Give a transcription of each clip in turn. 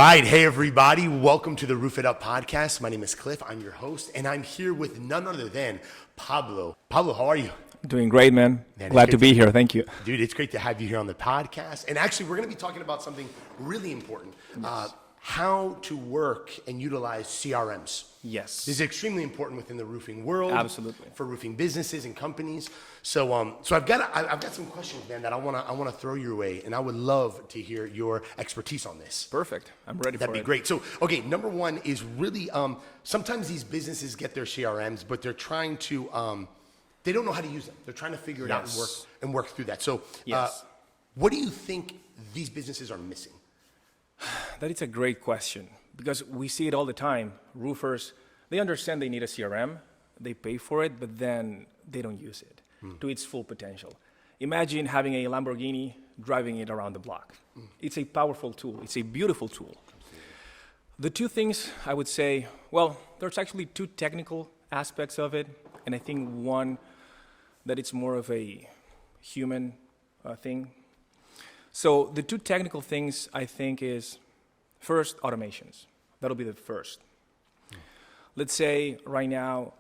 right. Hey, everybody. Welcome to the Roof It Up podcast. My name is Cliff. I'm your host, and I'm here with none other than Pablo. Pablo, how are you? Doing great, man. Glad to be here. Thank you. Dude, it's great to have you here on the podcast. And actually, we're going to be talking about something really important. Yes. How to work and utilize CRMs. Yes. This is extremely important within the roofing world. Absolutely. For roofing businesses and companies. So I've got some questions, man, that I want to throw your way, and I would love to hear your expertise on this. Perfect. I'm ready for it. That'd be great. So, okay, number one is really sometimes these businesses get their CRMs, but they're trying to they don't know how to use them. They're trying to figure it out and work through that. So, what do you think these businesses are missing? That is a great question because we see it all the time. Roofers, they understand they need a CRM, they pay for it, but then they don't use it to its full potential. Imagine having a Lamborghini driving it around the block. It's a powerful tool. It's a beautiful tool. The two things I would say, well, there's actually two technical aspects of it, and I think one that it's more of a human thing. So the two technical things I think is, first, automations. That'll be the first. Let's say right now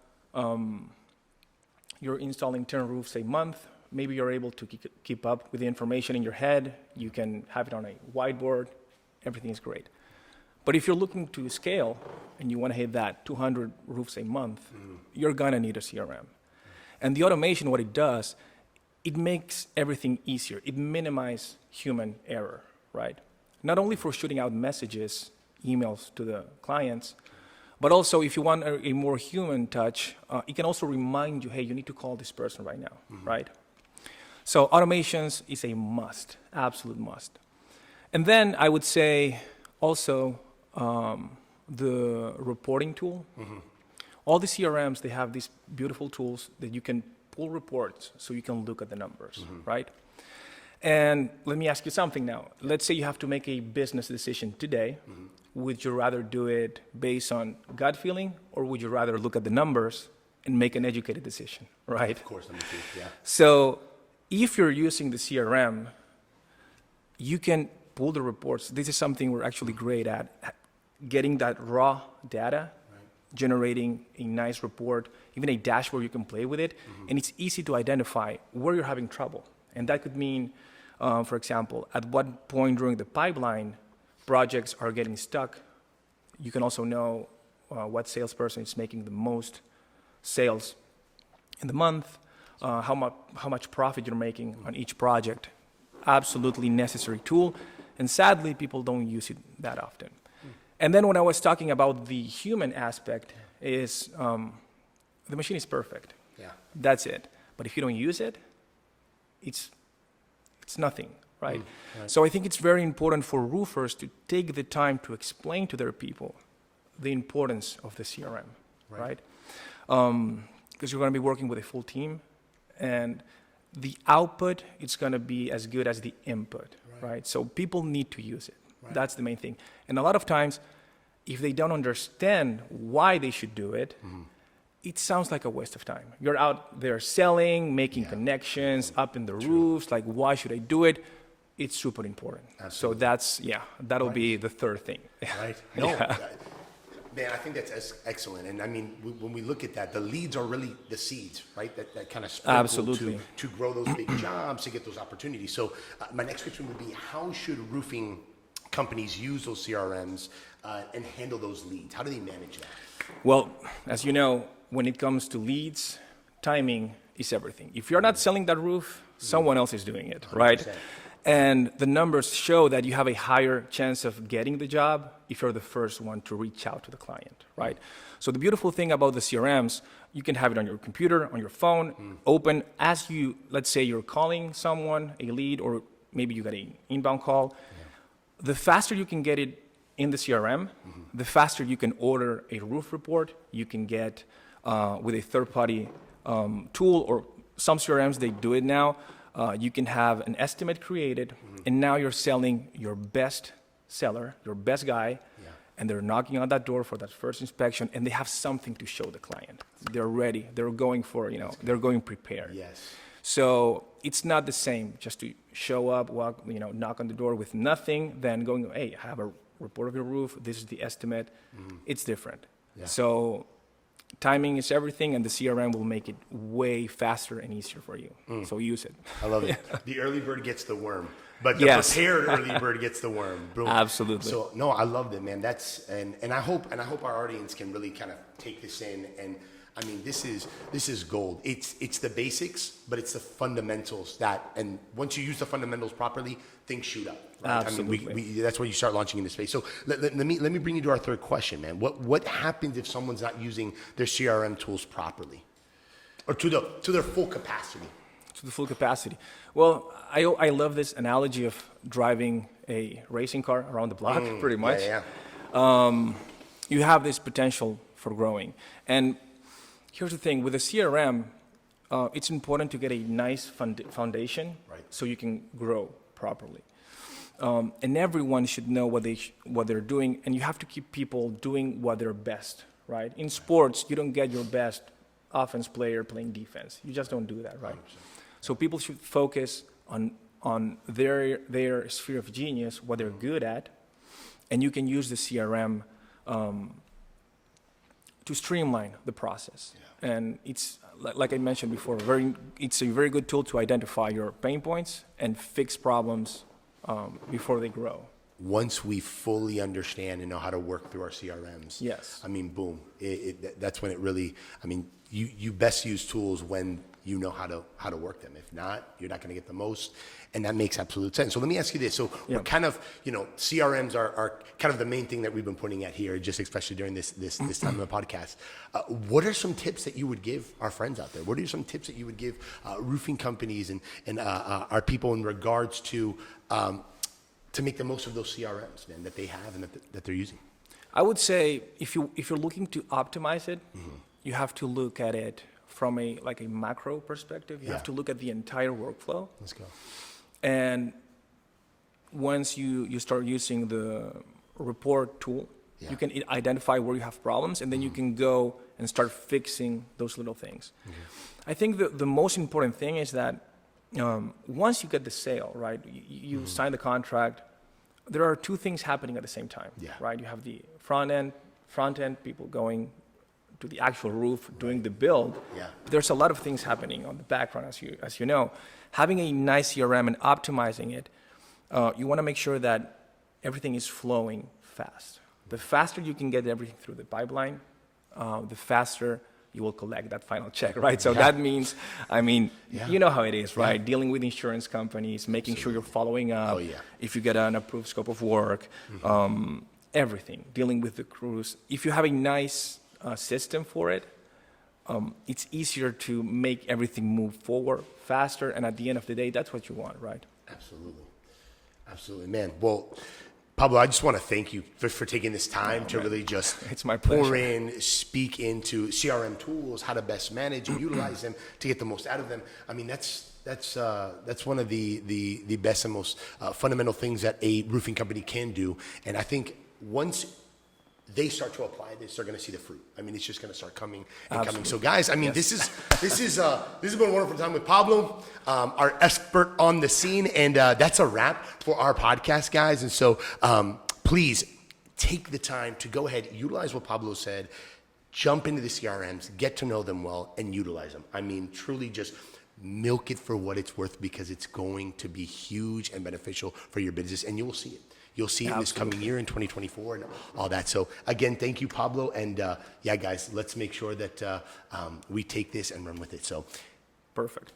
you're installing 10 roofs a month. Maybe you're able to keep up with the information in your head. You can have it on a whiteboard. Everything is great. But if you're looking to scale and you want to hit that 200 roofs a month, you're going to need a CRM. And the automation, what it does, it makes everything easier. It minimizes human error, right? Not only for shooting out messages, emails to the clients, but also if you want a more human touch, it can also remind you, hey, you need to call this person right now, right? So automations is a must, absolute must. And then I would say also the reporting tool. All the CRMs, they have these beautiful tools that you can pull reports so you can look at the numbers, right? And let me ask you something now. Let's say you have to make a business decision today. Would you rather do it based on gut feeling, or would you rather look at the numbers and make an educated decision, right? Of course, number two, yeah. So if you're using the CRM, you can pull the reports. This is something we're actually great at, getting that raw data, generating a nice report, even a dashboard you can play with it, and it's easy to identify where you're having trouble. And that could mean, for example, at what point during the pipeline projects are getting stuck. You can also know what salesperson is making the most sales in the month, how much profit you're making on each project. Absolutely necessary tool, and sadly, people don't use it that often. And then when I was talking about the human aspect is the machine is perfect. Yeah. That's it. But if you don't use it, it's nothing, right? Right? So I think it's very important for roofers to take the time to explain to their people the importance of the CRM, right? Because you're going to be working with a full team, and the output is going to be as good as the input, right? So people need to use it. Right. That's the main thing. And a lot of times, if they don't understand why they should do it, it sounds like a waste of time. You're out there selling, making connections, up in the roofs, like, why should I do it? It's super important. Absolutely. So that'll be the third thing. Right. No, man, I think that's excellent. And I mean, when we look at that, the leads are really the seeds, right? That kind of sprinkle to grow those big jobs, to get those opportunities. So my next question would be, how should roofing companies use those CRMs and handle those leads? How do they manage that? Well, as you know, when it comes to leads, timing is everything. If you're not selling that roof, someone else is doing it, 100%. Right? And the numbers show that you have a higher chance of getting the job if you're the first one to reach out to the client, right? So the beautiful thing about the CRMs, you can have it on your computer, on your phone, open as you, let's say you're calling someone, a lead, or maybe you got an inbound call. The faster you can get it in the CRM, the faster you can order a roof report. You can get with a third-party tool, or some CRMs, they do it now. You can have an estimate created, and now you're selling your best seller, your best guy, and they're knocking on that door for that first inspection, and they have something to show the client. They're ready. They're going for, they're going prepared. Yes. So it's not the same just to show up, walk, knock on the door with nothing, than going, hey, I have a report of your roof, this is the estimate. It's different. Yeah. So timing is everything, and the CRM will make it way faster and easier for you. So use it. I love it. The early bird gets the worm, but the Yes. prepared early bird gets the worm. Boom. Absolutely. So no, I love it, man. And I hope our audience can really kind of take this in. And I mean, this is gold. It's the basics, but it's the fundamentals and once you use the fundamentals properly, things shoot up. Right? Absolutely. I mean, that's when you start launching into space. So let me bring you to our third question, man. What happens if someone's not using their CRM tools properly, or to their full capacity? To the full capacity. Well, I love this analogy of driving a racing car around the block, pretty much. Yeah. You have this potential for growing. And here's the thing, with a CRM, it's important to get a nice foundation so you can grow properly. And everyone should know what they're doing, and you have to keep people doing what they're best, right? In sports, you don't get your best offense player playing defense. You just don't do that, right? 100%. So people should focus on their sphere of genius, what they're good at, and you can use the CRM to streamline the process. Yeah. And it's, like I mentioned before, it's a very good tool to identify your pain points and fix problems before they grow. Once we fully understand and know how to work through our CRMs, yes. I mean, boom, that's when it really, I mean, you best use tools when you know how to work them. If not, you're not going to get the most, and that makes absolute sense. So let me ask you this. So we're kind of, CRMs are kind of the main thing that we've been pointing at here, just especially during this time of the podcast. What are some tips that you would give our friends out there? What are some tips that you would give roofing companies and our people in regards to make the most of those CRMs, man, that they have and that they're using? I would say if you're looking to optimize it, you have to look at it from a macro perspective. You have to look at the entire workflow. Let's go. And once you start using the report tool, you can identify where you have problems, and then you can go and start fixing those little things. I think the most important thing is that once you get the sale, right, you sign the contract, there are two things happening at the same time, right? You have the front end people going to the actual roof, doing the build. But there's a lot of things happening on the background, as you know. Having a nice CRM and optimizing it, you want to make sure that everything is flowing fast. The faster you can get everything through the pipeline, the faster you will collect that final check, right? So that means, you know how it is, right? Dealing with insurance companies, making sure you're following up. If you get an approved scope of work, everything, dealing with the crews. If you have a nice system for it, it's easier to make everything move forward faster, and at the end of the day, that's what you want, right? Absolutely, man. Well, Pablo, I just want to thank you for taking this time to really just it's my pleasure. Pour in, speak into CRM tools, how to best manage and utilize them to get the most out of them. I mean, that's one of the best and most fundamental things that a roofing company can do. And I think once they start to apply this, they're going to see the fruit. I mean, it's just going to start coming and coming. So, guys, I mean, this has been a wonderful time with Pablo, our expert on the scene, and that's a wrap for our podcast, guys. And so, please take the time to go ahead, utilize what Pablo said, jump into the CRMs, get to know them well, and utilize them. I mean, truly, just milk it for what it's worth, because it's going to be huge and beneficial for your business, and you will see it. You'll see it in this coming year in 2024 and all that. So again, thank you, Pablo. And guys, let's make sure that we take this and run with it. So perfect.